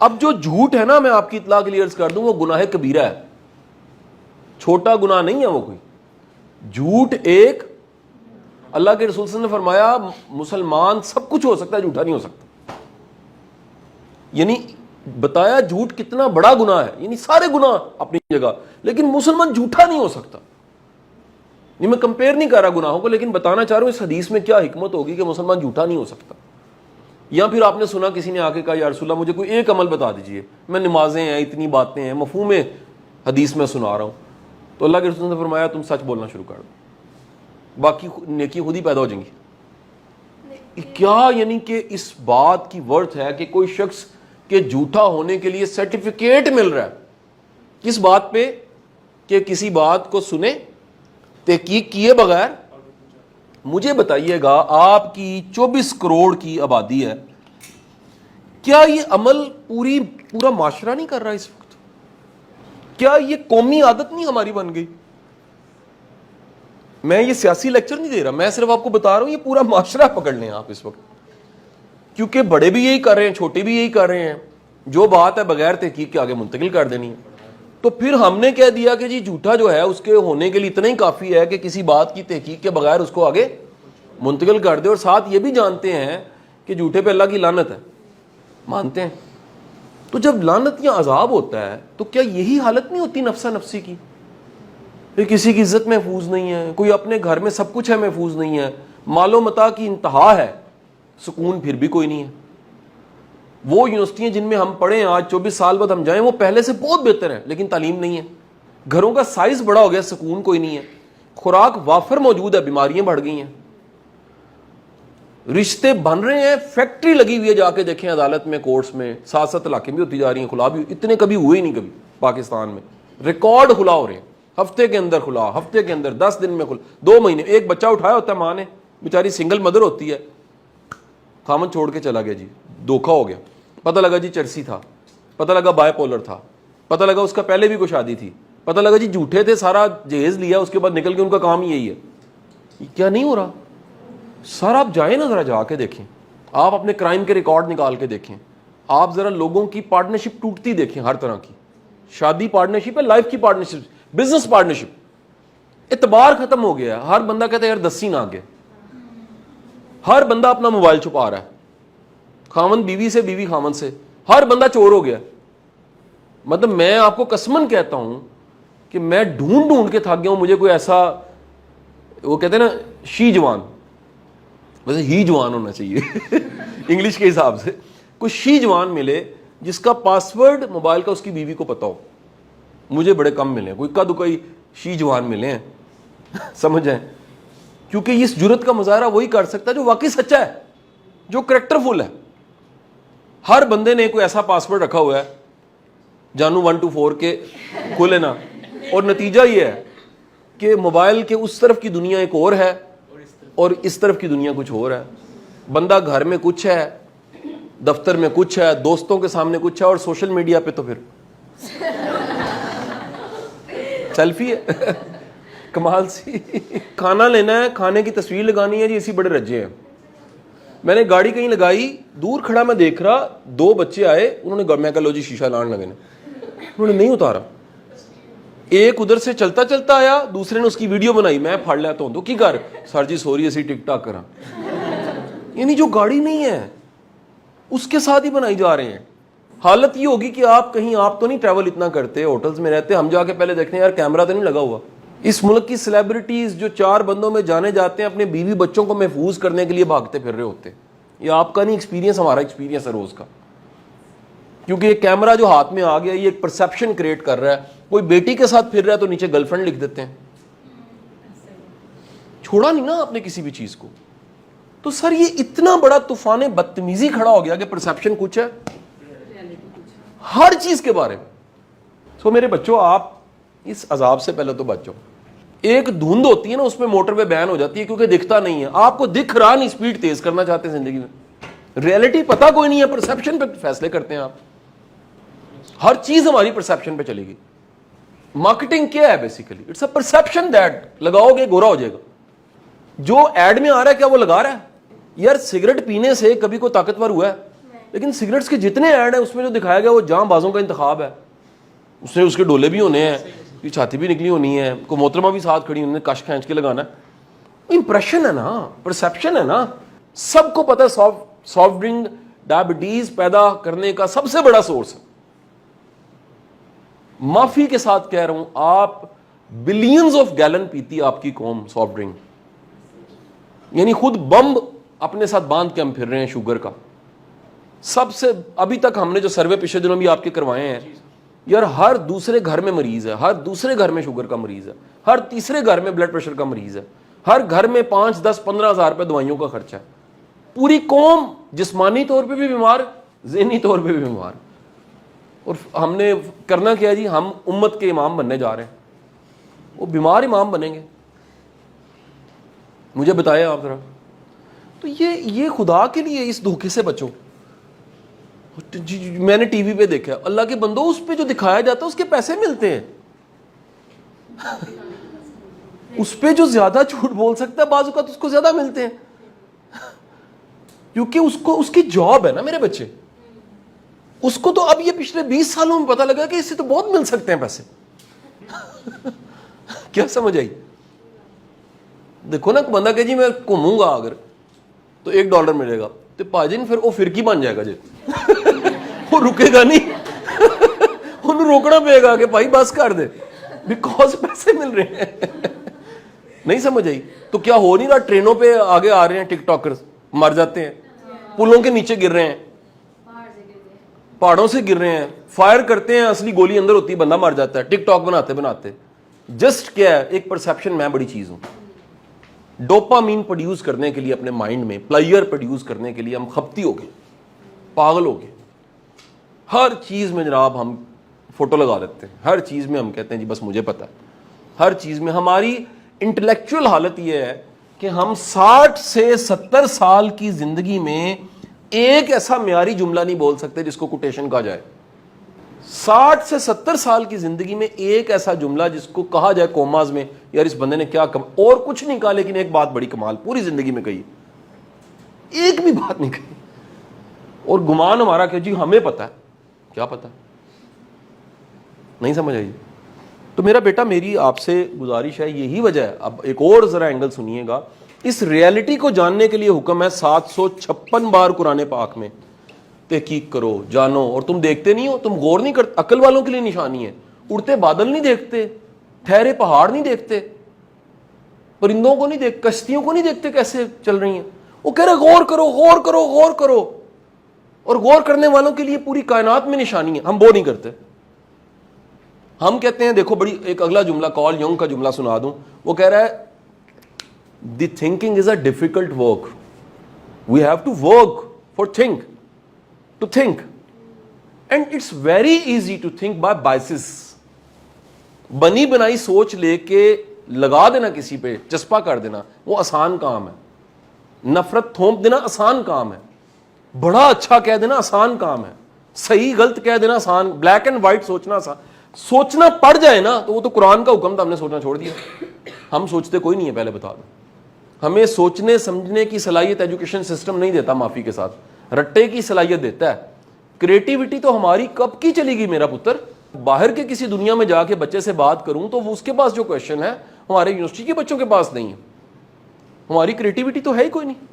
اب جو جھوٹ ہے نا، میں آپ کی اطلاع کے لیے عرض کر دوں، وہ گناہ کبیرہ ہے، چھوٹا گناہ نہیں ہے وہ کوئی. جھوٹ ایک، اللہ کے رسول صلی اللہ علیہ وسلم نے فرمایا مسلمان سب کچھ ہو سکتا ہے، جھوٹا نہیں ہو سکتا. یعنی بتایا جھوٹ کتنا بڑا گناہ ہے، یعنی سارے گناہ اپنی جگہ، لیکن مسلمان جھوٹا نہیں ہو سکتا. یہ میں کمپیئر نہیں کر رہا گناہوں کو، لیکن بتانا چاہ رہا ہوں اس حدیث میں کیا حکمت ہوگی کہ مسلمان جھوٹا نہیں ہو سکتا. یا پھر آپ نے سنا کسی نے آ کے کہا یا رسول اللہ مجھے کوئی ایک عمل بتا دیجئے، میں نمازیں ہیں، اتنی باتیں ہیں، مفہوم حدیث میں سنا رہا ہوں، تو اللہ کے رسول نے فرمایا تم سچ بولنا شروع کر دو، باقی نیکی خود ہی پیدا ہو جائیں گی. کیا یعنی کہ اس بات کی ورتھ ہے کہ کوئی شخص کے جھوٹا ہونے کے لیے سرٹیفکیٹ مل رہا ہے، کس بات پہ؟ کہ کسی بات کو سنے تحقیق کیے بغیر. مجھے بتائیے گا آپ کی 24 کروڑ کی آبادی ہے، کیا یہ عمل پورا معاشرہ نہیں کر رہا اس وقت؟ کیا یہ قومی عادت نہیں ہماری بن گئی؟ میں یہ سیاسی لیکچر نہیں دے رہا، میں صرف آپ کو بتا رہا ہوں یہ پورا معاشرہ پکڑ لیں آپ اس وقت، کیونکہ بڑے بھی یہی کر رہے ہیں، چھوٹے بھی یہی کر رہے ہیں، جو بات ہے بغیر تحقیق کے آگے منتقل کر دینی ہے. تو پھر ہم نے کہہ دیا کہ جی جھوٹا جو ہے اس کے ہونے کے لیے اتنا ہی کافی ہے کہ کسی بات کی تحقیق کے بغیر اس کو آگے منتقل کر دے، اور ساتھ یہ بھی جانتے ہیں کہ جھوٹے پہ اللہ کی لعنت ہے، مانتے ہیں. تو جب لعنت یا عذاب ہوتا ہے تو کیا یہی حالت نہیں ہوتی نفسا نفسی کی؟ کسی کی عزت محفوظ نہیں ہے، کوئی اپنے گھر میں سب کچھ ہے محفوظ نہیں ہے، مال و متاع کی انتہا ہے، سکون پھر بھی کوئی نہیں ہے. وہ یونیورسٹیاں جن میں ہم پڑھے ہیں آج 24 سال بعد ہم جائیں وہ پہلے سے بہت بہتر ہیں، لیکن تعلیم نہیں ہے. گھروں کا سائز بڑا ہو گیا، سکون کوئی نہیں ہے. خوراک وافر موجود ہے، بیماریاں بڑھ گئی ہیں. رشتے بن رہے ہیں، فیکٹری لگی ہوئی ہے، جا کے دیکھیں عدالت میں، کورٹس میں، 7 طلاقیں بھی ہوتی جا رہی ہیں، خلا بھی اتنے کبھی ہوئے ہی نہیں کبھی پاکستان میں. ریکارڈ خلا ہو رہے ہیں، ہفتے کے اندر خلا، ہفتے کے اندر 10 دن میں خلا، 2 مہینے. ایک بچہ اٹھایا ہوتا ہے ماں نے، بیچاری سنگل مدر ہوتی ہے، خامن چھوڑ کے چلا گیا جی، دھوکا ہو گیا، پتہ لگا جی چرسی تھا، پتہ لگا بائی پولر تھا، پتہ لگا اس کا پہلے بھی کوئی شادی تھی، پتہ لگا جی جھوٹے تھے، سارا جہیز لیا، اس کے بعد نکل کے ان کا کام ہی یہی ہے. یہ کیا نہیں ہو رہا؟ سر آپ جائیں نا، ذرا جا کے دیکھیں، آپ اپنے کرائم کے ریکارڈ نکال کے دیکھیں، آپ ذرا لوگوں کی پارٹنرشپ ٹوٹتی دیکھیں، ہر طرح کی. شادی پارٹنرشپ ہے، لائف کی پارٹنرشپ، بزنس پارٹنرشپ، اعتبار ختم ہو گیا ہے. ہر بندہ کہتا ہے یار 10 ہی نہ آگے، ہر بندہ اپنا موبائل چھپا رہا ہے، خامن بیوی سے، بیوی خامن سے، ہر بندہ چور ہو گیا. مطلب میں آپ کو قسمن کہتا ہوں کہ میں ڈھونڈ کے تھک گیا ہوں، مجھے کوئی ایسا، وہ کہتے ہیں نا شی جوان، ویسے ہی جوان ہونا چاہیے انگلش کے حساب سے، کوئی شی جوان ملے جس کا پاسورڈ موبائل کا اس کی بیوی کو پتا ہو. مجھے بڑے کم ملے ہیں، کوئی اکا دکا ہی شی جوان ملے ہیں سمجھ جائیں. کیونکہ اس جرت کا مظاہرہ وہی کر سکتا ہے جو واقعی سچا ہے، جو کریکٹر فل ہے. ہر بندے نے کوئی ایسا پاسورڈ رکھا ہوا ہے جانو 1 to 4 کے کھولے نا، اور نتیجہ یہ ہے کہ موبائل کے اس طرف کی دنیا ایک اور ہے اور اس طرف کی دنیا کچھ اور ہے. بندہ گھر میں کچھ ہے، دفتر میں کچھ ہے، دوستوں کے سامنے کچھ ہے، اور سوشل میڈیا پہ تو پھر سیلفی ہے کمال سی. کھانا لینا ہے، کھانے کی تصویر لگانی ہے جی، اسی بڑے رجے ہیں. میں نے گاڑی کہیں لگائی، دور کھڑا میں دیکھ رہا، 2 بچے آئے، انہوں نے میں کہا لو جی شیشہ لان لگے نا، انہوں نے نہیں اتارا. ایک ادھر سے چلتا چلتا آیا، دوسرے نے اس کی ویڈیو بنائی، میں پھاڑ لیتا ہوں تو کی کر سر جی سوری اسی ٹک ٹاک کرا. یعنی جو گاڑی نہیں ہے اس کے ساتھ ہی بنائی جا رہے ہیں. حالت یہ ہوگی کہ آپ کہیں، آپ تو نہیں ٹریول اتنا کرتے، ہوٹلز میں رہتے، ہم جا کے پہلے دیکھتے ہیں یار کیمرہ تو نہیں لگا ہوا. اس ملک کی سیلیبریٹیز جو 4 بندوں میں جانے جاتے ہیں، اپنے بیوی بچوں کو محفوظ کرنے کے لیے بھاگتے پھر رہے ہوتے ہیں. یہ آپ کا نہیں ایکسپیرینس، ہمارا ایکسپیرینس ہے روز کا. کیونکہ یہ کیمرہ جو ہاتھ میں آ گیا یہ ایک پرسیپشن کریٹ کر رہا ہے. کوئی بیٹی کے ساتھ پھر رہا ہے تو نیچے گرل فرینڈ لکھ دیتے ہیں. چھوڑا نہیں نا آپ نے کسی بھی چیز کو. تو سر یہ اتنا بڑا طوفان بدتمیزی کھڑا ہو گیا کہ پرسیپشن کچھ ہے ہر چیز کے بارے میں. سو میرے بچوں، آپ اس عذاب سے پہلے تو بچو. ایک دھند ہوتی ہے نا، اس میں موٹر پہ بین ہو جاتی ہے کیونکہ دکھتا نہیں ہے. آپ کو دکھ رہا نہیں، اسپیڈ تیز کرنا چاہتے ہیں زندگی میں، ریئلٹی پتا کوئی نہیں ہے، پرسیپشن پہ فیصلے کرتے ہیں آپ. ہر چیز ہماری پرسیپشن پہ چلے گی. مارکیٹنگ کیا ہے basically? It's a perception that لگاؤ گے گورا ہو جائے گا. جو ایڈ میں آ رہا ہے کیا وہ لگا رہا ہے؟ یار سگریٹ پینے سے کبھی کوئی طاقتور ہوا ہے؟ لیکن سگریٹس کے جتنے ایڈ ہیں اس میں جو دکھایا گیا وہ جاں بازوں کا انتخاب ہے. اس نے اس کے ڈولے بھی ہونے ہیں, یہ چھاتی بھی نکلی ہونی ہے, کو محترمہ بھی ساتھ کھڑی, انہوں نے کش کھینچ کے لگانا ہے. امپریشن ہے نا, پرسیپشن ہے نا. سب کو پتہ ہے سافٹ ڈرنک ڈائبٹیز پیدا کرنے کا سب سے بڑا سورس ہے. معافی کے ساتھ کہہ رہا ہوں, آپ بلینز آف گیلن پیتی آپ کی قوم سافٹ ڈرنک, یعنی خود بم اپنے ساتھ باندھ کے ہم پھر رہے ہیں شوگر کا. سب سے ابھی تک ہم نے جو سروے پچھلے دنوں بھی آپ کے کروائے ہیں, یار ہر دوسرے گھر میں مریض ہے, ہر دوسرے گھر میں شوگر کا مریض ہے, ہر تیسرے گھر میں بلڈ پریشر کا مریض ہے, ہر گھر میں 5, 10, 15 ہزار روپے دوائیوں کا خرچہ ہے. پوری قوم جسمانی طور پہ بھی بیمار, ذہنی طور پہ بھی بیمار. اور ہم نے کرنا کیا جی, ہم امت کے امام بننے جا رہے ہیں. وہ بیمار امام بنیں گے, مجھے بتائیں آپ ذرا. تو یہ خدا کے لیے اس دھوکے سے بچو. میں نے ٹی وی پہ دیکھا, اللہ کے بندو, اس پہ جو دکھایا جاتا ہے اس کے پیسے ملتے ہیں. اس پہ جو زیادہ جھوٹ بول سکتا ہے بعض اوقات اس کو زیادہ ملتے ہیں, کیونکہ اس کی جاب ہے نا میرے بچے. اس کو تو اب یہ پچھلے 20 سالوں میں پتا لگا کہ اس سے تو بہت مل سکتے ہیں پیسے. کیا سمجھ آئی؟ دیکھو نا, بندہ کہ جی میں گھوموں گا اگر تو $1 ملے گا, تو پاجن پھر وہ فرقی بن جائے گا جی. وہ رکے گا نہیں, انہوں روکنا پڑے گا کہ بھائی بس کر دے, بیکاز پیسے مل رہے ہیں. نہیں سمجھ آئی؟ تو کیا ہو نہیں رہا, ٹرینوں پہ آگے آ رہے ہیں ٹک ٹاکرز, مر جاتے ہیں, پلوں کے نیچے گر رہے ہیں, پہاڑوں سے گر رہے ہیں, فائر کرتے ہیں, اصلی گولی اندر ہوتی ہے, بندہ مر جاتا ہے. ٹک ٹاک بناتے جسٹ کیا ہے, ایک پرسیپشن میں بڑی چیز ہوں. ڈوپامین پروڈیوس کرنے کے لیے اپنے مائنڈ میں, پلیئر پروڈیوس کرنے کے لیے ہم خپتی ہو گئے, پاگل ہو گئے. ہر چیز میں جناب ہم فوٹو لگا دیتے ہیں, ہر چیز میں ہم کہتے ہیں جی بس مجھے پتا ہے. ہر چیز میں ہماری انٹلیکچوئل حالت یہ ہے کہ ہم 60 سے 70 سال کی زندگی میں ایک ایسا معیاری جملہ نہیں بول سکتے جس کو کوٹیشن کہا جائے. 60 سے 70 سال کی زندگی میں ایک ایسا جملہ جس کو کہا جائے کوماز میں, یار اس بندے نے کیا اور کچھ نہیں کہا لیکن ایک بات بڑی کمال پوری زندگی میں کہی, ایک بھی بات نہیں کہی. اور گمان ہمارا کہ جی ہمیں پتا ہے, کیا پتا. نہیں سمجھ آئی؟ تو میرا بیٹا, میری آپ سے گزارش ہے, یہی وجہ ہے. اب ایک اور ذرا اینگل سنیے گا. اس ریئلٹی کو جاننے کے لیے حکم ہے 756 بار قرآن پاک میں, تحقیق کرو, جانو. اور تم دیکھتے نہیں ہو, تم غور نہیں کرتے. عقل والوں کے لیے نشانی ہے. اڑتے بادل نہیں دیکھتے, ٹھہرے پہاڑ نہیں دیکھتے, پرندوں کو نہیں دیکھ, کشتیوں کو نہیں دیکھتے کیسے چل رہی ہیں. وہ کہہ رہے غور کرو, غور کرو, غور کرو. اور غور کرنے والوں کے لیے پوری کائنات میں نشانی ہے. ہم وہ نہیں کرتے. ہم کہتے ہیں, دیکھو بڑی ایک اگلا جملہ کارل یونگ کا جملہ سنا دوں. وہ کہہ رہا ہے the thinking is a difficult work, we have to work for think, to think, and it's very easy to think by biases. بنی بنائی سوچ لے کے لگا دینا کسی پہ, چسپا کر دینا, وہ آسان کام ہے. نفرت تھوپ دینا آسان کام ہے. بڑا اچھا کہہ دینا آسان کام ہے. صحیح غلط کہہ دینا آسان, بلیک اینڈ وائٹ سوچنا آسان. سوچنا پڑ جائے نا تو وہ تو قرآن کا حکم تھا, ہم نے سوچنا چھوڑ دیا. ہم سوچتے کوئی نہیں ہے, پہلے بتا دوں. ہمیں سوچنے سمجھنے کی صلاحیت ایجوکیشن سسٹم نہیں دیتا, معافی کے ساتھ رٹے کی صلاحیت دیتا ہے. کریٹیوٹی تو ہماری کب کی چلے گی میرا پتر. باہر کے کسی دنیا میں جا کے بچے سے بات کروں تو وہ اس کے پاس جو کویشچن ہے ہمارے یونیورسٹی کے بچوں کے پاس نہیں ہے. ہماری کریٹیوٹی تو ہے ہی کوئی نہیں.